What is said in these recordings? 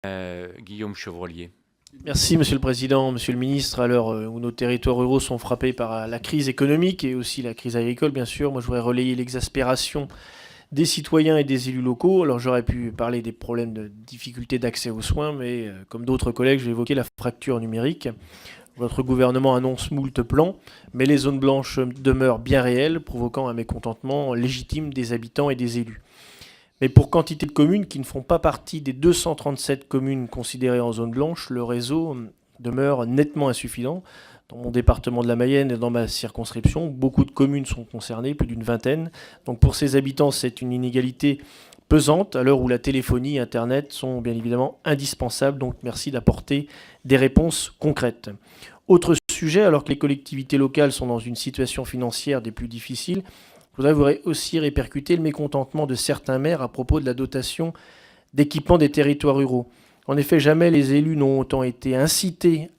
Guillaume Chevrollier. Merci Monsieur le Président, Monsieur le Ministre. À l'heure où nos territoires ruraux sont frappés par la crise économique et aussi la crise agricole, bien sûr, moi je voudrais relayer l'exaspération des citoyens et des élus locaux. Alors j'aurais pu parler des problèmes de difficulté d'accès aux soins, mais comme d'autres collègues, je vais évoquer la fracture numérique. Votre gouvernement annonce moult plans, mais les zones blanches demeurent bien réelles, provoquant un mécontentement légitime des habitants et des élus. Mais pour quantité de communes qui ne font pas partie des 237 communes considérées en zone blanche, le réseau demeure nettement insuffisant. Dans mon département de la Mayenne et dans ma circonscription, beaucoup de communes sont concernées, plus d'une vingtaine. Donc pour ces habitants, c'est une inégalité pesante à l'heure où la téléphonie et Internet sont bien évidemment indispensables. Donc merci d'apporter des réponses concrètes. Autre sujet, alors que les collectivités locales sont dans une situation financière des plus difficiles, je voudrais aussi répercuter le mécontentement de certains maires à propos de la dotation d'équipement des territoires ruraux. En effet, jamais les élus n'ont autant été incités,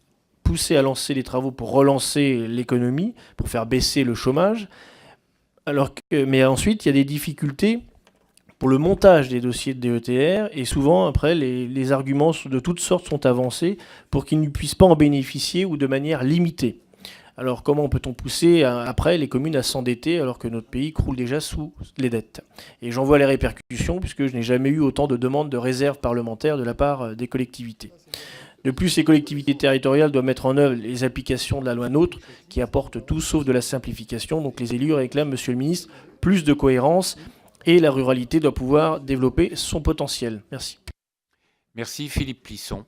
poussés à lancer des travaux pour relancer l'économie, pour faire baisser le chômage. Mais ensuite, il y a des difficultés pour le montage des dossiers de DETR, et souvent, après, les arguments de toutes sortes sont avancés pour qu'ils ne puissent pas en bénéficier ou de manière limitée. Alors comment peut-on pousser après les communes à s'endetter alors que notre pays croule déjà sous les dettes? Et j'en vois les répercussions puisque je n'ai jamais eu autant de demandes de réserve parlementaire de la part des collectivités. De plus, les collectivités territoriales doivent mettre en œuvre les applications de la loi NOTRe qui apporte tout sauf de la simplification. Donc les élus réclament, Monsieur le Ministre, plus de cohérence et la ruralité doit pouvoir développer son potentiel. Merci. Merci Philippe Plisson.